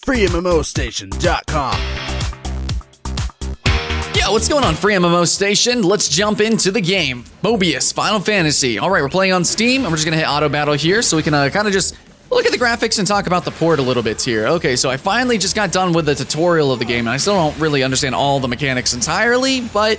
FreeMMOStation.com. Yeah, what's going on, FreeMMOStation? Let's jump into the game. Mobius Final Fantasy. All right, we're playing on Steam, and we're just gonna hit auto battle here, so we can kind of just look at the graphics and talk about the port a little bit here. Okay, so I finally just got done with the tutorial of the game, and I still don't really understand all the mechanics entirely, but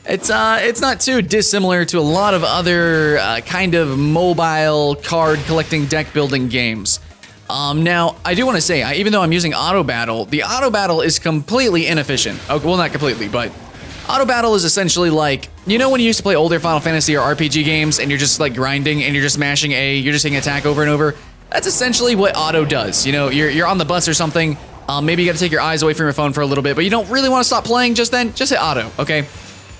it's not too dissimilar to a lot of other kind of mobile card collecting deck building games. Now, I do want to say, even though I'm using auto battle, the auto battle is completely inefficient. Okay, well, not completely, but auto battle is essentially like, you know when you used to play older Final Fantasy or RPG games and you're just like grinding and you're just mashing A, you're just hitting attack over and over? That's essentially what auto does. You know, you're on the bus or something, maybe you gotta take your eyes away from your phone for a little bit, but you don't really want to stop playing just then, just hit auto, okay?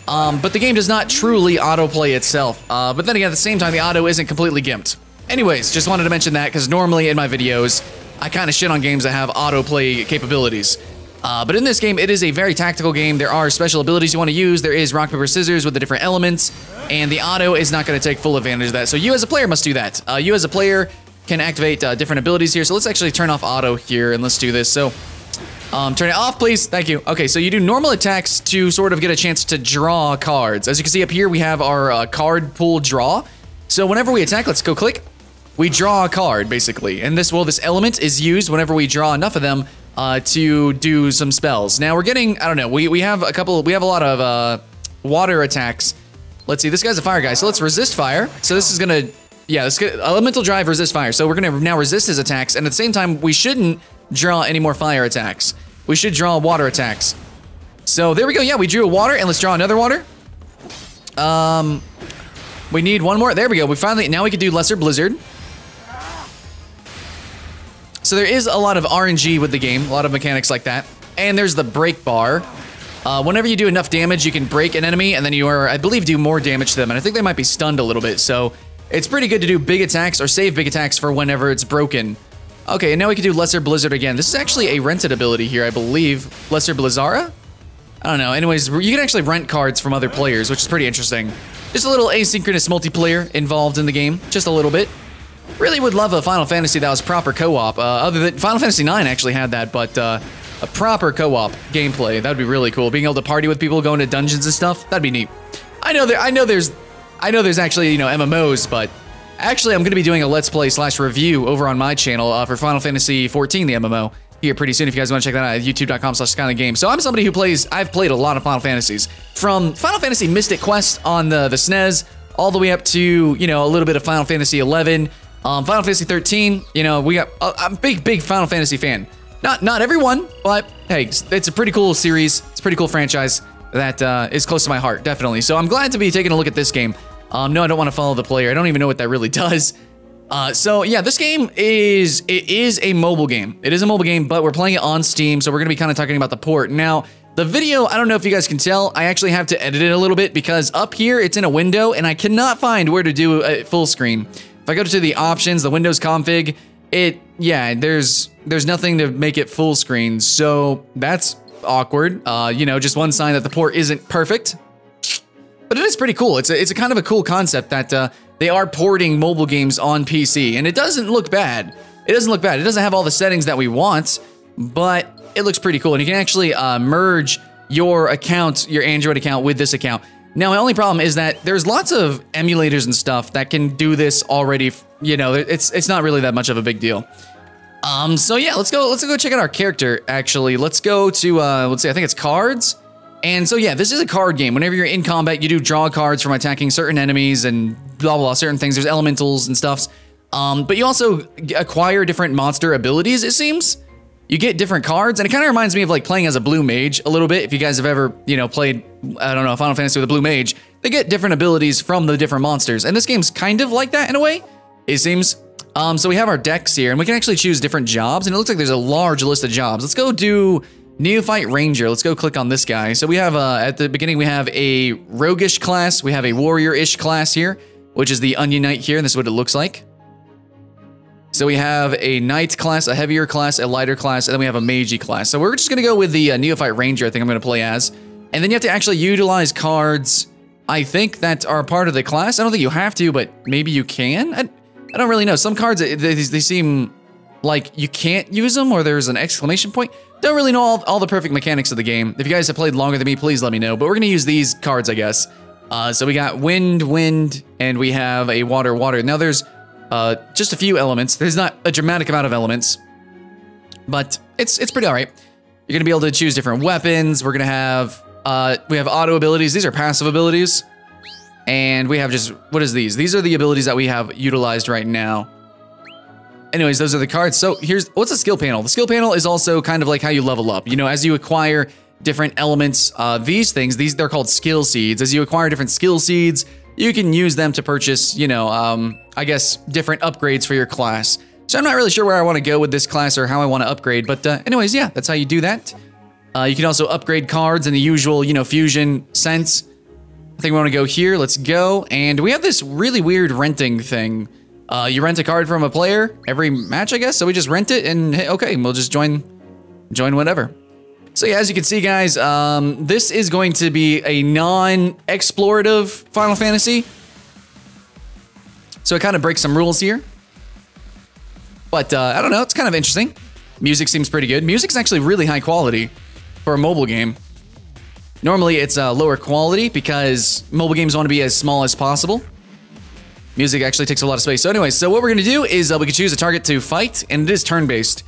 But the game does not truly autoplay itself. But then again, at the same time, the auto isn't completely gimped. Anyways, just wanted to mention that because normally in my videos, I kind of shit on games that have autoplay capabilities. But in this game, it is a very tactical game. There are special abilities you want to use. There is rock, paper, scissors with the different elements, and the auto is not going to take full advantage of that. So you as a player must do that. You as a player can activate different abilities here. So let's actually turn off auto here and let's do this. So turn it off, please. Thank you. Okay, so you do normal attacks to sort of get a chance to draw cards. As you can see up here, we have our card pool draw. So whenever we attack, let's go click. We draw a card, basically, and this element is used whenever we draw enough of them to do some spells. Now we're getting, I don't know, we have a lot of water attacks. Let's see, this guy's a fire guy, so let's resist fire. So this is gonna, yeah, this elemental drive resist fire. So we're gonna now resist his attacks, and at the same time, we shouldn't draw any more fire attacks. We should draw water attacks. So there we go. Yeah, we drew a water, and let's draw another water. We need one more. There we go. We finally, now we can do lesser blizzard. So there is a lot of RNG with the game, a lot of mechanics like that. And there's the break bar. Whenever you do enough damage, you can break an enemy, and then you are, I believe, do more damage to them. And I think they might be stunned a little bit. So it's pretty good to do big attacks or save big attacks for whenever it's broken. Okay, and now we can do lesser blizzard again. This is actually a rented ability here, I believe. Lesser blizzara? I don't know. Anyways, you can actually rent cards from other players, which is pretty interesting. Just a little asynchronous multiplayer involved in the game, just a little bit. Really would love a Final Fantasy that was proper co-op. Other than Final Fantasy 9 actually had that, but a proper co-op gameplay, that'd be really cool. Being able to party with people, going to dungeons and stuff, that'd be neat. I know there's actually, you know, MMOs, but actually I'm going to be doing a Let's Play / review over on my channel for Final Fantasy 14, the MMO, here pretty soon if you guys want to check that out at youtube.com/SkylandGame. So I'm somebody who I've played a lot of Final Fantasies. From Final Fantasy Mystic Quest on the SNES, all the way up to, you know, a little bit of Final Fantasy 11, Final Fantasy 13, you know, we got, I'm a big Final Fantasy fan. Not everyone, but hey, it's a pretty cool series. It's a pretty cool franchise that is close to my heart, definitely. So I'm glad to be taking a look at this game. No, I don't want to follow the player. I don't even know what that really does. So yeah, this game is a mobile game. It is a mobile game, but we're playing it on Steam, so we're going to be kind of talking about the port. Now, the video, I don't know if you guys can tell, I actually have to edit it a little bit because up here, it's in a window, and I cannot find where to do a full screen. If I go to the options, the Windows config, there's nothing to make it full screen, so that's awkward. You know, just one sign that the port isn't perfect. But it is pretty cool. It's a kind of a cool concept that they are porting mobile games on PC, and it doesn't look bad. It doesn't look bad. It doesn't have all the settings that we want, but it looks pretty cool. And you can actually merge your account, your Android account, with this account. Now, my only problem is that there's lots of emulators and stuff that can do this already. You know, it's not really that much of a big deal. So yeah, let's go check out our character. Actually, let's go to let's see, I think it's cards. And so yeah, this is a card game. Whenever you're in combat, you do draw cards from attacking certain enemies and blah blah, certain things. There's elementals and stuffs. But you also acquire different monster abilities, it seems. You get different cards, and it kind of reminds me of like playing as a blue mage a little bit. If you guys have ever, you know, played, I don't know, Final Fantasy with a blue mage, they get different abilities from the different monsters. And this game's kind of like that in a way, it seems. So we have our decks here, and we can actually choose different jobs, and it looks like there's a large list of jobs. Let's go do Neophyte Ranger. Let's go click on this guy. So we have, at the beginning, we have a roguish class. We have a warrior-ish class here, which is the Onion Knight here, and this is what it looks like. So we have a Knight class, a heavier class, a lighter class, and then we have a Magey class. So we're just going to go with the Neophyte Ranger, I think I'm going to play as. And then you have to actually utilize cards, I think, that are part of the class. I don't think you have to, but maybe you can? I don't really know. Some cards, they seem like you can't use them or there's an exclamation point. Don't really know all the perfect mechanics of the game. If you guys have played longer than me, please let me know. But we're gonna use these cards, I guess. So we got wind, and we have a water. Now there's just a few elements. There's not a dramatic amount of elements, but it's pretty all right. You're gonna be able to choose different weapons. We're gonna have we have auto abilities. These are passive abilities, and we have just what is these? These are the abilities that we have utilized right now. Anyways, those are the cards. So here's what's a skill panel. The skill panel is also kind of like how you level up. You know, as you acquire different elements, these things, they're called skill seeds. As you acquire different skill seeds, you can use them to purchase, you know, I guess different upgrades for your class. So I'm not really sure where I want to go with this class or how I want to upgrade, but anyways, yeah, that's how you do that. You can also upgrade cards in the usual, you know, fusion sense. I think we want to go here. Let's go. And we have this really weird renting thing. You rent a card from a player every match, I guess. So we just rent it and hey, okay, we'll just join whatever. So yeah, as you can see, guys, this is going to be a non-explorative Final Fantasy. So it kind of breaks some rules here. But I don't know, it's kind of interesting. Music seems pretty good. Music's actually really high quality for a mobile game. Normally it's lower quality because mobile games want to be as small as possible. Music actually takes a lot of space. So anyways, so what we're gonna do is we could choose a target to fight, and it is turn-based,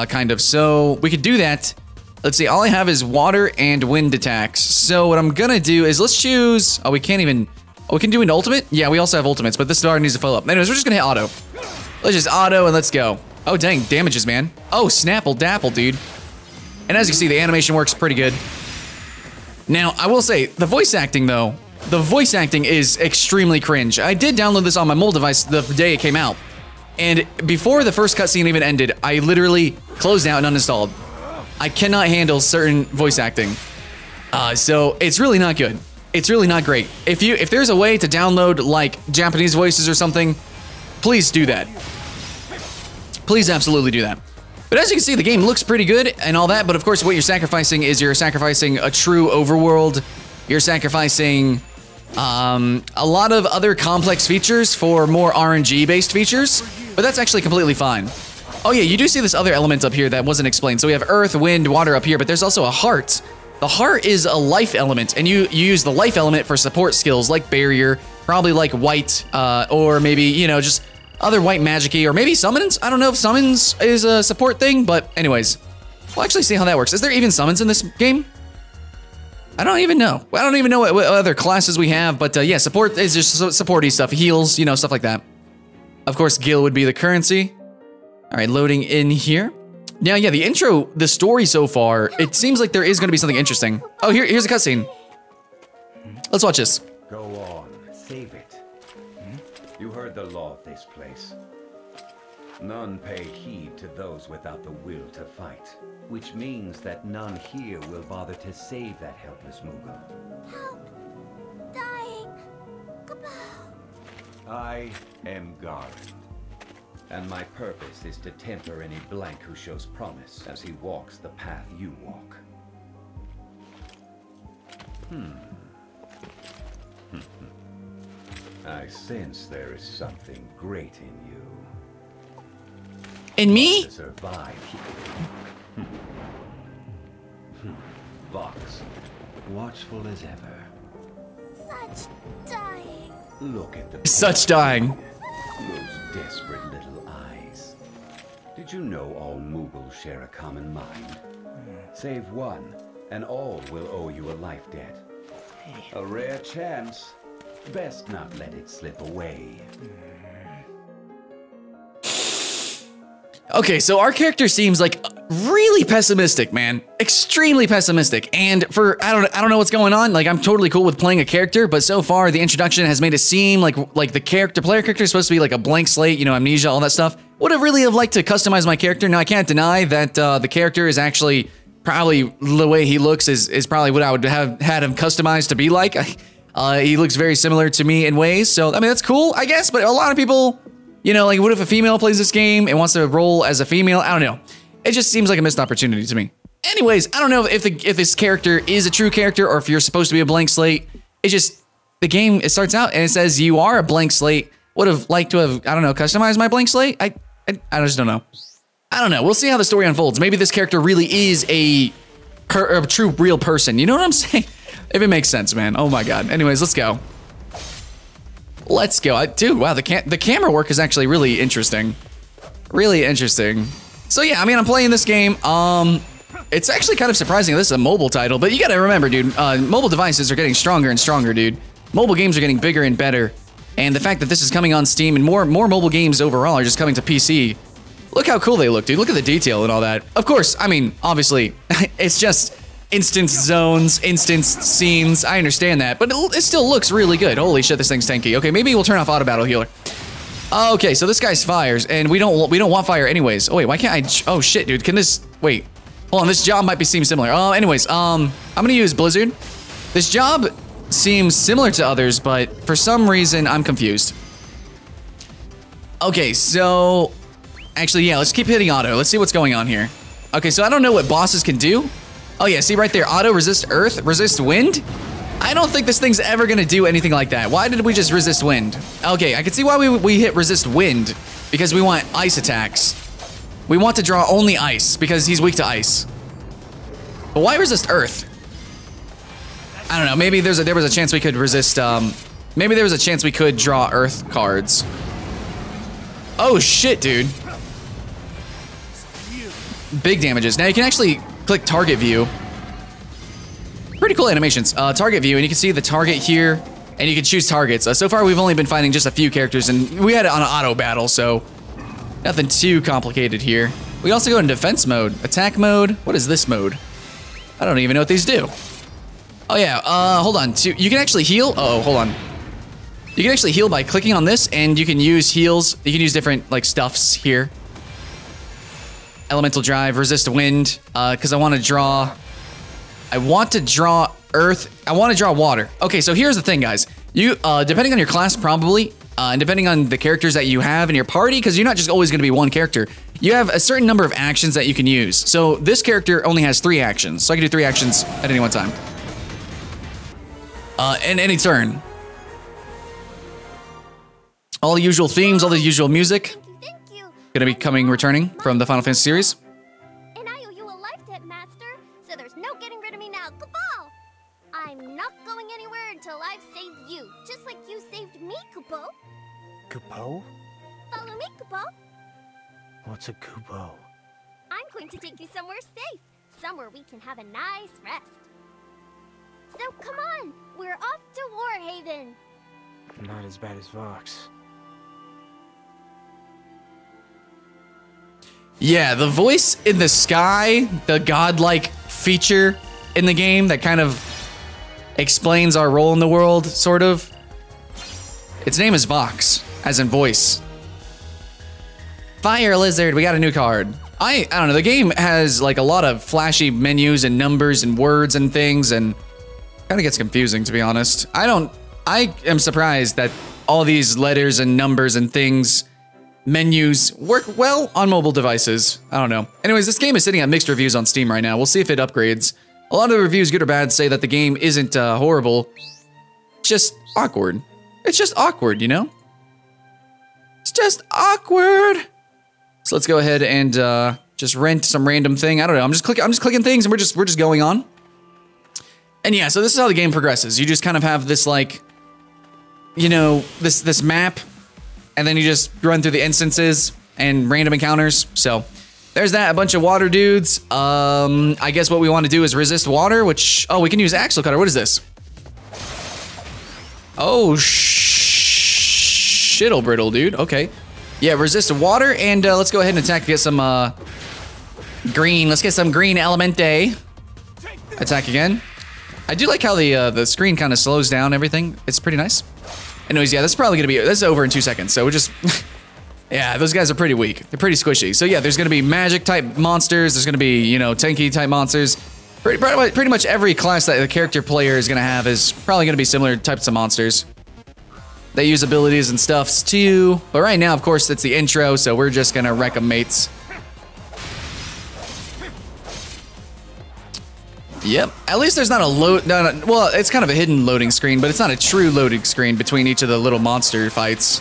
kind of. So we could do that. Let's see, all I have is water and wind attacks. So what I'm gonna do is let's choose, oh, we can't even, oh, we can do an ultimate? Yeah, we also have ultimates, but this already needs to fill up. Anyways, we're just gonna hit auto. Let's just auto and let's go. Oh, dang, damages, man. Oh, Snapple Dapple, dude. And as you can see, the animation works pretty good. Now, I will say, the voice acting, though, the voice acting is extremely cringe. I did download this on my mobile device the day it came out. And before the first cutscene even ended, I literally closed out and uninstalled. I cannot handle certain voice acting. So it's really not good. It's really not great. If there's a way to download like Japanese voices or something, please do that. Please absolutely do that. But as you can see, the game looks pretty good and all that, but of course what you're sacrificing is you're sacrificing a true overworld. You're sacrificing a lot of other complex features for more RNG-based features, but that's actually completely fine. Oh yeah, you do see this other element up here that wasn't explained. So we have earth, wind, water up here, but there's also a heart. The heart is a life element, and you use the life element for support skills like barrier, probably like white, or maybe, you know, just other white magic-y, or maybe summons. I don't know if summons is a support thing, but anyways, we'll actually see how that works. Is there even summons in this game? I don't even know. I don't even know what other classes we have, but yeah, support is just supporty stuff, heals, you know, stuff like that. Of course, Gil would be the currency. All right, loading in here. Now, yeah, the intro, the story so far, it seems like there is going to be something interesting. Oh, here's a cutscene. Let's watch this. Go on, save it. You heard the law of this place. None pay heed to those without the will to fight, which means that none here will bother to save that helpless Moogle. Help! Dying! Kapow! I am Garland, and my purpose is to temper any blank who shows promise as he walks the path you walk. I sense there is something great in you. In me? To survive here. Vox, watchful as ever. Such dying! Look at the Such dying. Those desperate little eyes. Did you know all Moogles share a common mind? Save one, and all will owe you a life debt. A rare chance. Best not let it slip away. Okay, so our character seems like really pessimistic, man. Extremely pessimistic. And for I don't know what's going on. Like, I'm totally cool with playing a character, but so far the introduction has made it seem like the player character is supposed to be like a blank slate, you know, amnesia, all that stuff. Would have really liked to customize my character. Now I can't deny that the character is actually probably the way he looks is probably what I would have had him customized to be like. He looks very similar to me in ways, so I mean that's cool, I guess. But a lot of people, you know, like, what if a female plays this game and wants to roll as a female? I don't know. It just seems like a missed opportunity to me. Anyways, I don't know if this character is a true character or if you're supposed to be a blank slate. It's just the game. It starts out and it says you are a blank slate. Would have liked to have, I don't know, customized my blank slate. I just don't know. I don't know. We'll see how the story unfolds. Maybe this character really is a true, real person. You know what I'm saying? If it makes sense, man. Oh my God. Anyways, let's go. Let's go. Dude, wow, the camera work is actually really interesting. Really interesting. So yeah, I mean, I'm playing this game. It's actually kind of surprising this is a mobile title, but you gotta remember, dude, mobile devices are getting stronger and stronger, dude. Mobile games are getting bigger and better. And the fact that this is coming on Steam and more mobile games overall are just coming to PC. Look how cool they look, dude. Look at the detail and all that. Of course, I mean, obviously, it's just instance zones, instance scenes. I understand that, but it still looks really good. Holy shit, this thing's tanky. Okay, maybe we'll turn off auto battle healer. Okay, so this guy's fires, and we don't want fire anyways. Oh wait, why can't I? Oh shit, dude. Can this? Wait, hold on. This job might seem similar. Anyways, I'm gonna use Blizzard. This job seems similar to others, but for some reason I'm confused. Okay, so actually, yeah, let's keep hitting auto. Let's see what's going on here. Okay, so I don't know what bosses can do. Oh yeah, see right there, auto resist earth, resist wind. I don't think this thing's ever gonna do anything like that. Why did we just resist wind? Okay, I can see why we hit resist wind, because we want ice attacks. We want to draw only ice, because he's weak to ice. But why resist earth? I don't know, maybe there was a chance we could resist, maybe there was a chance we could draw earth cards. Oh shit, dude. Big damages. Now you can actually click target view. Pretty cool animations. Target view, and you can see the target here, and you can choose targets. So far, we've only been fighting just a few characters, and we had it on an auto battle, so nothing too complicated here. We also go in defense mode, attack mode. What is this mode? I don't even know what these do. Oh yeah, hold on. You can actually heal. Oh, hold on. You can actually heal by clicking on this, and you can use heals. You can use different like stuffs here. Elemental drive, resist wind, because I want to draw earth. I want to draw water. Okay, so here's the thing, guys. You, depending on your class, probably, and depending on the characters that you have in your party, because you're not just always going to be one character. You have a certain number of actions that you can use. So this character only has 3 actions, so I can do 3 actions at any one time. In any turn. All the usual themes, all the usual music. Thank you. Gonna be returning from the Final Fantasy series. And I owe you a life debt, Master, so there's no getting rid of me now. Cabal! I'm not going anywhere until I've saved you, just like you saved me, Kupo. Kupo? Follow me, Kupo. What's a Kupo? I'm going to take you somewhere safe, somewhere we can have a nice rest. So come on, we're off to Warhaven. Not as bad as Vox. Yeah, the voice in the sky, the godlike feature in the game that kind of explains our role in the world, sort of. Its name is Vox, as in voice. Fire Lizard, we got a new card. I don't know, the game has like a lot of flashy menus and numbers and words and things, and kind of gets confusing, to be honest. I am surprised that all these letters and numbers and things, menus, work well on mobile devices. I don't know. Anyways, this game is sitting at mixed reviews on Steam right now. We'll see if it upgrades. A lot of the reviews, good or bad, say that the game isn't horrible. It's just awkward. It's just awkward, you know? It's just awkward. So let's go ahead and just rent some random thing. I don't know. I'm just clicking things, and we're just going on. And yeah, so this is how the game progresses. You just kind of have this like, you know, this map, and then you just run through the instances and random encounters. So there's that, a bunch of water dudes. I guess what we want to do is resist water, which, oh, we can use Axle Cutter. What is this? Oh, shittle brittle, dude. Okay. Yeah, resist water, and let's go ahead and attack, get some green. Let's get some green elemente. Attack again. I do like how the screen kind of slows down everything. It's pretty nice. Anyways, yeah, this is probably gonna be, this is over in 2 seconds, so we're just, yeah, those guys are pretty weak. They're pretty squishy. So yeah, there's gonna be magic type monsters. There's gonna be, you know, tanky type monsters. Pretty much every class that the character player is gonna have is probably gonna be similar types of monsters. They use abilities and stuffs too, but right now, of course, it's the intro, so we're just gonna wreck 'em mates. Yep, at least there's not a load, well, it's kind of a hidden loading screen, but it's not a true loading screen between each of the little monster fights.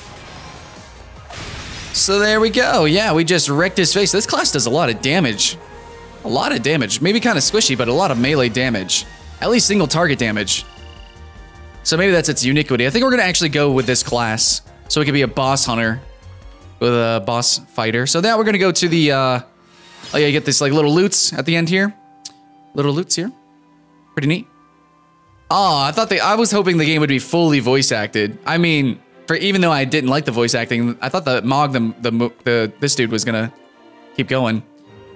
So there we go. Yeah, we just wrecked his face. This class does a lot of damage. A lot of damage. Maybe kind of squishy, but a lot of melee damage. At least single target damage. So maybe that's its uniquity. I think we're gonna actually go with this class. So we could be a boss hunter. With a boss fighter. So now we're gonna go to the, oh yeah, you get this like little loots at the end here. Little loots here. Pretty neat. Oh, I was hoping the game would be fully voice acted. I mean, even though I didn't like the voice acting, I thought that Mog, this dude was gonna keep going.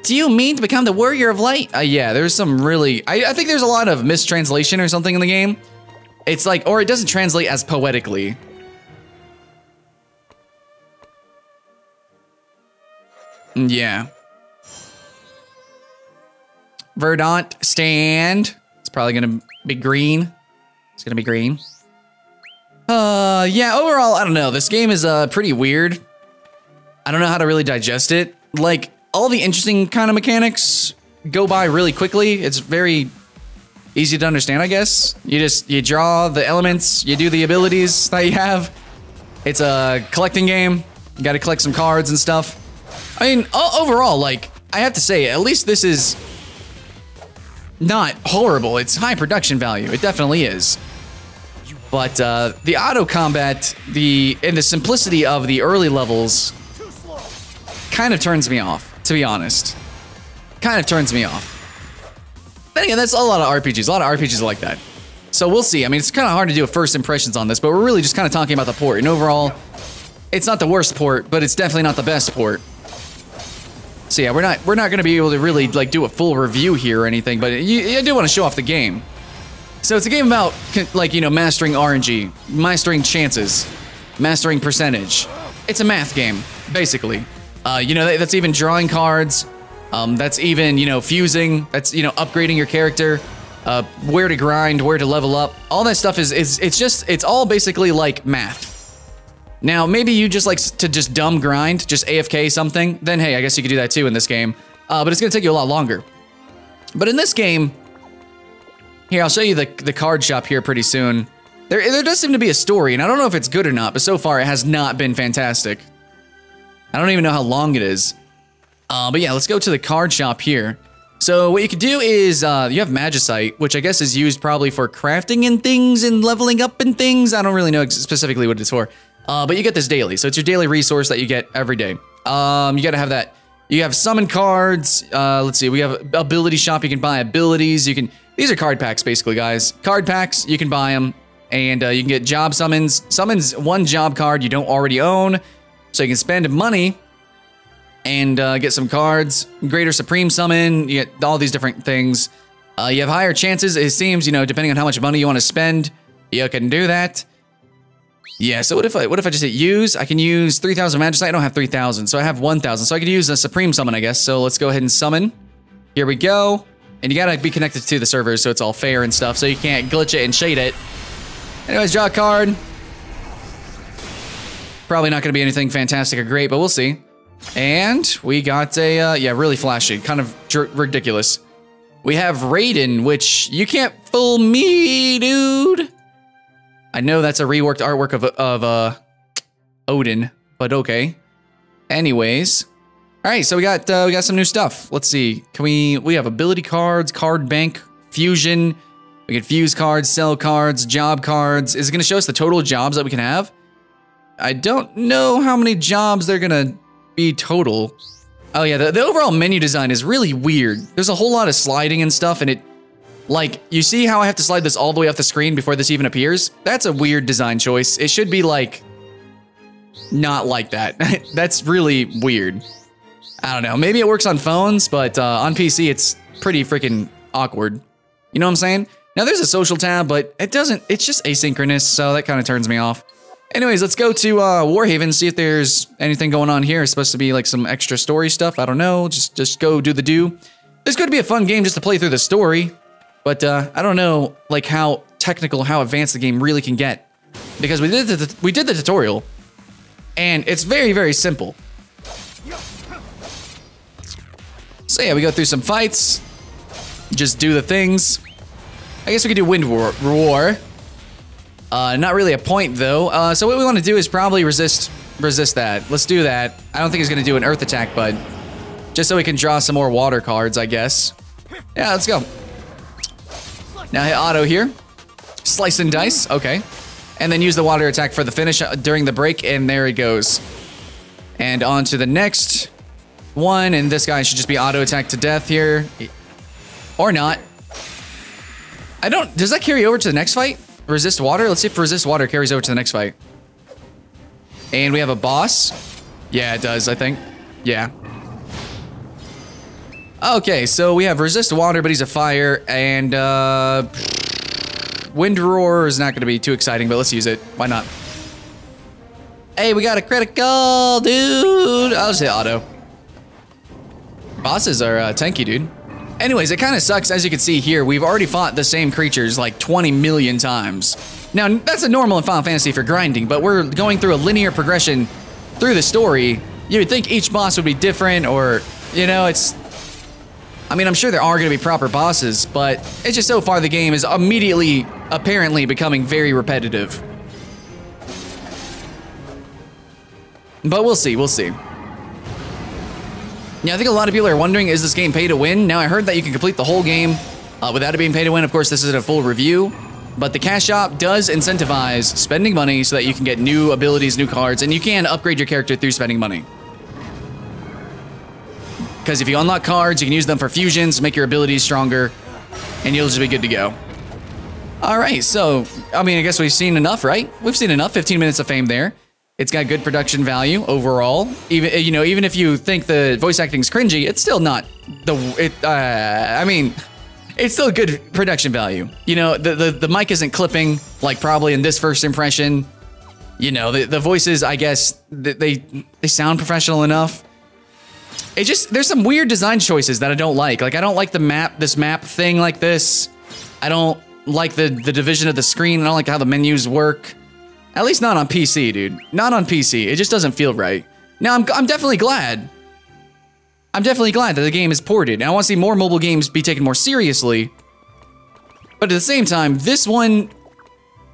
Do you mean to become the warrior of light? Yeah, there's some really, I think there's a lot of mistranslation or something in the game. It's like, or it doesn't translate as poetically. Yeah. Verdant stand. It's probably gonna be green. It's gonna be green. Yeah, overall, I don't know. This game is pretty weird. I don't know how to really digest it. Like, all the interesting kind of mechanics go by really quickly. It's very easy to understand, I guess. You draw the elements, you do the abilities that you have. It's a collecting game. You gotta collect some cards and stuff. I mean, overall, like, I have to say, at least this is not horrible. It's high production value. It definitely is. But the auto combat, and the simplicity of the early levels kind of turns me off, to be honest. Kind of turns me off. But again, that's a lot of RPGs. A lot of RPGs are like that. So we'll see. I mean, it's kind of hard to do a first impressions on this, but we're really just kind of talking about the port. And overall, it's not the worst port, but it's definitely not the best port. So yeah, we're not gonna be able to really like do a full review here or anything, but you do want to show off the game. So it's a game about like, you know, mastering RNG, mastering chances, mastering percentage. It's a math game, basically. You know, that's even drawing cards. That's even, you know, fusing. That's, you know, upgrading your character. Where to grind, where to level up. All that stuff it's all basically like math. Now, maybe you just like to just dumb grind, just AFK something, then hey, I guess you could do that too in this game. But it's gonna take you a lot longer. But in this game, here, I'll show you the card shop here pretty soon. There does seem to be a story, and I don't know if it's good or not, but so far it has not been fantastic. I don't even know how long it is. But yeah, let's go to the card shop here. So what you could do is, you have Magicite, which I guess is used probably for crafting and things and leveling up and things. I don't really know specifically what it's for. But you get this daily, so it's your daily resource that you get every day. You gotta have that. You have summon cards. Let's see, we have ability shop. You can buy abilities. These are card packs, basically, guys. Card packs, you can buy them, and you can get job summons. Summons one job card you don't already own, so you can spend money and get some cards. Greater Supreme Summon, you get all these different things. You have higher chances, it seems, you know, depending on how much money you want to spend, you can do that. Yeah, so what if I just hit use? I can use 3,000 Magicite. I don't have 3,000, so I have 1,000. So I could use a Supreme Summon, I guess. So let's go ahead and summon. Here we go. And you gotta be connected to the servers so it's all fair and stuff, so you can't glitch it and shade it. Anyways, draw a card. Probably not gonna be anything fantastic or great, but we'll see. And we got a, yeah, really flashy, kind of ridiculous. We have Raiden, which you can't fool me, dude. I know that's a reworked artwork of Odin, but okay. Anyways, all right, so we got some new stuff. Let's see. We have ability cards, card bank, fusion. We can fuse cards, sell cards, job cards. Is it going to show us the total jobs that we can have? I don't know how many jobs they're going to be total. Oh yeah, the overall menu design is really weird. There's a whole lot of sliding and stuff, and it, like, you see how I have to slide this all the way off the screen before this even appears? That's a weird design choice. It should be like, not like that. That's really weird. I don't know, maybe it works on phones, but on PC it's pretty freaking awkward. You know what I'm saying? Now there's a social tab, but it's just asynchronous, so that kind of turns me off. Anyways, let's go to Warhaven, see if there's anything going on here. It's supposed to be like some extra story stuff, I don't know, just go do the do. This could be a fun game just to play through the story. But I don't know, like, how technical, how advanced the game really can get, because we did the tutorial, and it's very, very simple. So yeah, we go through some fights, just do the things. I guess we could do Wind Roar. Not really a point though. So what we want to do is probably resist resist that. Let's do that. I don't think he's gonna do an earth attack, but just so we can draw some more water cards, I guess. Yeah, let's go. Now hit auto here. Slice and dice, okay. And then use the water attack for the finish during the break, and there it goes. And on to the next one, and this guy should just be auto attack to death here. Or not. Does that carry over to the next fight? Resist water? Let's see if resist water carries over to the next fight. And we have a boss. Yeah, it does, I think. Yeah. Okay, so we have resist water, but he's a fire, and wind roar is not going to be too exciting, but let's use it. Why not? Hey, we got a critical, dude. I'll just hit auto. Bosses are tanky, dude. Anyways, it kind of sucks. As you can see here, we've already fought the same creatures like 20 million times. Now, that's a normal in Final Fantasy for grinding, but we're going through a linear progression through the story. You would think each boss would be different, or, you know, I mean, I'm sure there are going to be proper bosses, but it's just so far the game is immediately, apparently, becoming very repetitive. But we'll see, we'll see. Yeah, I think a lot of people are wondering, is this game pay to win? Now, I heard that you can complete the whole game without it being pay to win. Of course, this isn't a full review, but the cash shop does incentivize spending money so that you can get new abilities, new cards, and you can upgrade your character through spending money. Because if you unlock cards, you can use them for fusions, make your abilities stronger, and you'll just be good to go. All right, so, I mean, I guess we've seen enough, right? We've seen enough. 15 minutes of fame there. It's got good production value overall. Even, you know, even if you think the voice acting's cringy, it's still not I mean, it's still good production value. You know, the mic isn't clipping like probably in this first impression. You know, the voices, I guess, they sound professional enough. It just, there's some weird design choices that I don't like. Like, I don't like this map thing like this. I don't like the division of the screen. I don't like how the menus work. At least not on PC, dude. Not on PC. It just doesn't feel right. Now, I'm definitely glad. I'm definitely glad that the game is ported. And I want to see more mobile games be taken more seriously. But at the same time, this one,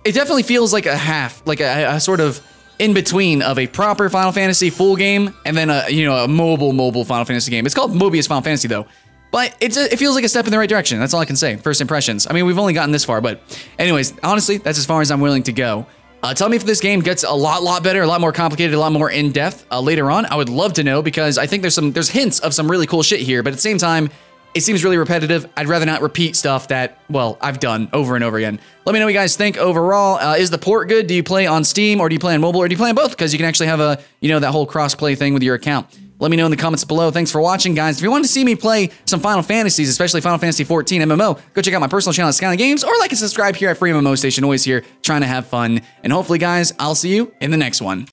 it definitely feels like a half, like a sort of in-between of a proper Final Fantasy full game and then a mobile Final Fantasy game. It's called Mobius Final Fantasy, though. But it feels like a step in the right direction. That's all I can say. First impressions. I mean, we've only gotten this far, but anyways, honestly, that's as far as I'm willing to go. Tell me if this game gets a lot better, a lot more complicated, a lot more in-depth later on. I would love to know, because I think there's hints of some really cool shit here, but at the same time, it seems really repetitive. I'd rather not repeat stuff that, well, I've done over and over again. Let me know what you guys think overall. Is the port good? Do you play on Steam, or do you play on mobile, or do you play on both? Because you can actually have that whole cross-play thing with your account. Let me know in the comments below. Thanks for watching, guys. If you want to see me play some Final Fantasies, especially Final Fantasy 14 MMO, go check out my personal channel at Skyline Games, or like and subscribe here at FreeMMOStation. Always here trying to have fun. And hopefully, guys, I'll see you in the next one.